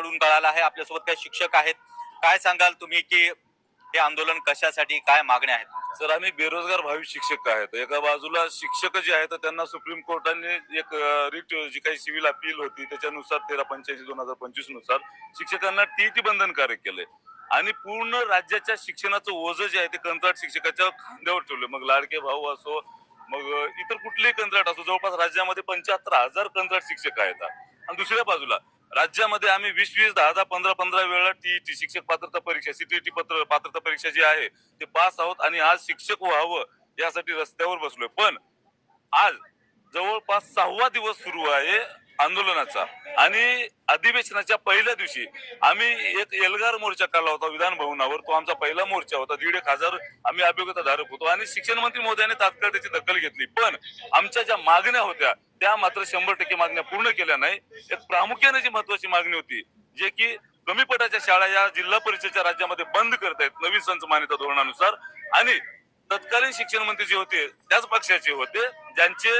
शिक्षकांकडून कळालं आहे. आपल्यासोबत काही शिक्षक आहेत. काय सांगाल तुम्ही की हे आंदोलन कशासाठी, काय मागण्या आहेत? सर आम्ही बेरोजगार भावी शिक्षक आहेत. एका बाजूला शिक्षक जे आहेत त्यांना सुप्रीम कोर्टाने एक रिट जी काही सिव्हिल अपील होती त्याच्यानुसार 1385/2025 नुसार शिक्षकांना टीईटी बंधनकारक केलंय आणि पूर्ण राज्याच्या शिक्षणाचं ओझं जे आहे ते कंत्राट शिक्षकाच्या खांद्यावर ठेवलं. मग लाडके भाऊ असो, मग इतर कुठलेही कंत्राट असो, जवळपास राज्यामध्ये 75,000 कंत्राट शिक्षक आहेत. आणि दुसऱ्या बाजूला राज्यामध्ये आम्ही 20-20, 10-10, 15-15 वेळा टीईटी शिक्षक पात्रता परीक्षा, सीटीईटी पात्रता परीक्षा जी आहे ते पास आहोत आणि आज शिक्षक व्हावं यासाठी रस्त्यावर बसलोय. पण आज जवळपास 6वा दिवस सुरू आहे आंदोलनाचा आणि अधिवेशनाच्या पहिल्या दिवशी आम्ही एक एल्गार मोर्चा काढला होता विधान भवनावर. तो आमचा पहिला मोर्चा होता. 1,500 आम्ही अभियोग्यता धारक होतो आणि शिक्षण मंत्री महोदयाने तात्काळ त्याची दखल घेतली. पण आमच्या ज्या मागण्या होत्या त्या मात्र 100% मागण्या पूर्ण केल्या नाही. एक प्रामुख्याने जी महत्वाची मागणी होती जे की कमी पटाच्या शाळा या जिल्हा परिषदेच्या राज्यामध्ये बंद करतायत नवीन संच मान्यता धोरणानुसार आणि तत्कालीन शिक्षण मंत्री जे होते त्याच पक्षाचे होते ज्यांचे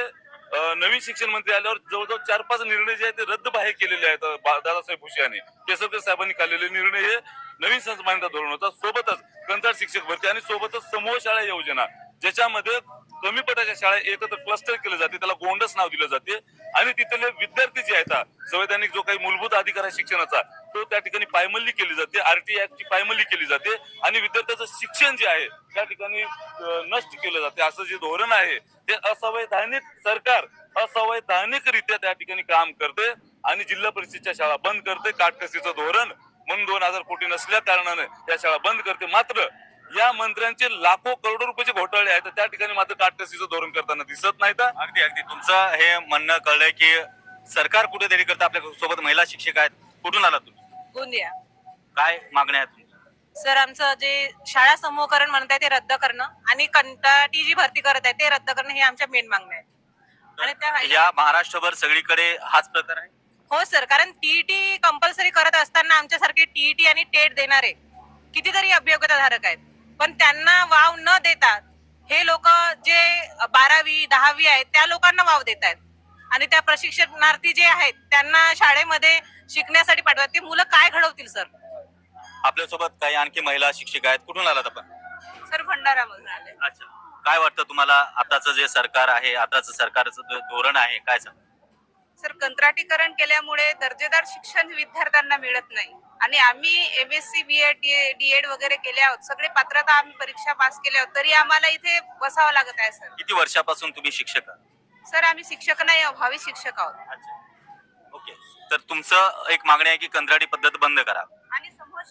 नवीन शिक्षण मंत्री आल्यावर जवळजवळ 4-5 निर्णय जे आहेत ते रद्द बाहेर केलेले आहेत. दादासाहेब भुसे यांनी, केसरकर साहेबांनी काढलेले निर्णय हे नवीन संच मान्यता धोरण होता. सोबतच कंत्राट शिक्षक भरती आणि सोबतच समूह शाळा योजना ज्याच्यामध्ये कमी पटाच्या शाळा एकत्र क्लस्टर केले जाते, त्याला गोंडस नाव दिलं जाते आणि तिथले विद्यार्थी जे आहेत संवैधानिक जो काही मूलभूत अधिकार आहे शिक्षणाचा तो त्या ठिकाणी पायमल्ली केली जाते. आरटीआय ची पायमल्ली केली जाते आणि विद्यार्थ्याचं शिक्षण जे आहे त्या ठिकाणी नष्ट केलं जाते. असं जे धोरण आहे ते असंवैधानिक सरकार असंवैधानिकरित्या त्या ठिकाणी काम करते आणि जिल्हा परिषदेच्या शाळा बंद करते. काटकसरीचं धोरण म्हणून 2,000 कोटी नसल्या कारणाने त्या शाळा बंद करते. मात्र या मंत्र्यांचे लाखो करोडो रुपयाचे घोटाळे आहेत त्या ठिकाणी मात्र काटकसरीचं धोरण करताना दिसत नाही. अगदी अगदी तुमचं हे म्हणणं कळलंय की सरकार कुठेतरी करतं. आपल्या सोबत महिला शिक्षक आहेत. कुठून आला तुम्ही? गोंदिया. काय मागण्या आहेत तुमच्या? सर आमचं जे शाळा समूहकरण म्हणत आहे ते रद्द करणं आणि कंत्राटी जी भरती करत आहे ते रद्द करणं ही आमच्या मेन मागण्या आहेत. आणि त्या या महाराष्ट्रभर सगळीकडे हाच प्रकार आहे. हो सर, कारण टीईटी कंपल्सरी करत असताना आमच्यासारखे टीईटी आणि टेट देणारे कितीतरी अभियोग्यता धारक आहेत, पण त्यांना वाव न देता हे लोक जे 12वी 10वी आहेत त्या लोकांना वाव देत आहेत आणि त्या प्रशिक्षणार्थी जे आहेत त्यांना शाळेमध्ये शिकण्यासाठी पाठवतात. ते मुलं काय घडवतील सर? आपल्यासोबत काही आणखी महिला शिक्षक आहेत. कुठून आलात आपण? सर भंडारामधून आले. अच्छा, काय वाटतं तुम्हाला आताचं जे सरकार आहे, आताचं सरकारचं धोरण आहे, काय सांग? सर कंत्राटीकरण केल्यामुळे दर्जेदार शिक्षण विद्यार्थ्यांना मिळत नाही आणि आम्ही एमएससी बीएड डीएड वगैरे केले आहोत. सगळे पात्रता आम्ही परीक्षा पास केल्या आहोत तरी आम्हाला इथे बसावं लागत आहे सर. किती वर्षापासून तुम्ही शिक्षक आहात? सर आम्ही शिक्षक नाही, भावी शिक्षक आहोत. अच्छा, ओके. तर तुमचं एक मागणी आहे की कंत्राटी पद्धत बंद करा. आणि समूह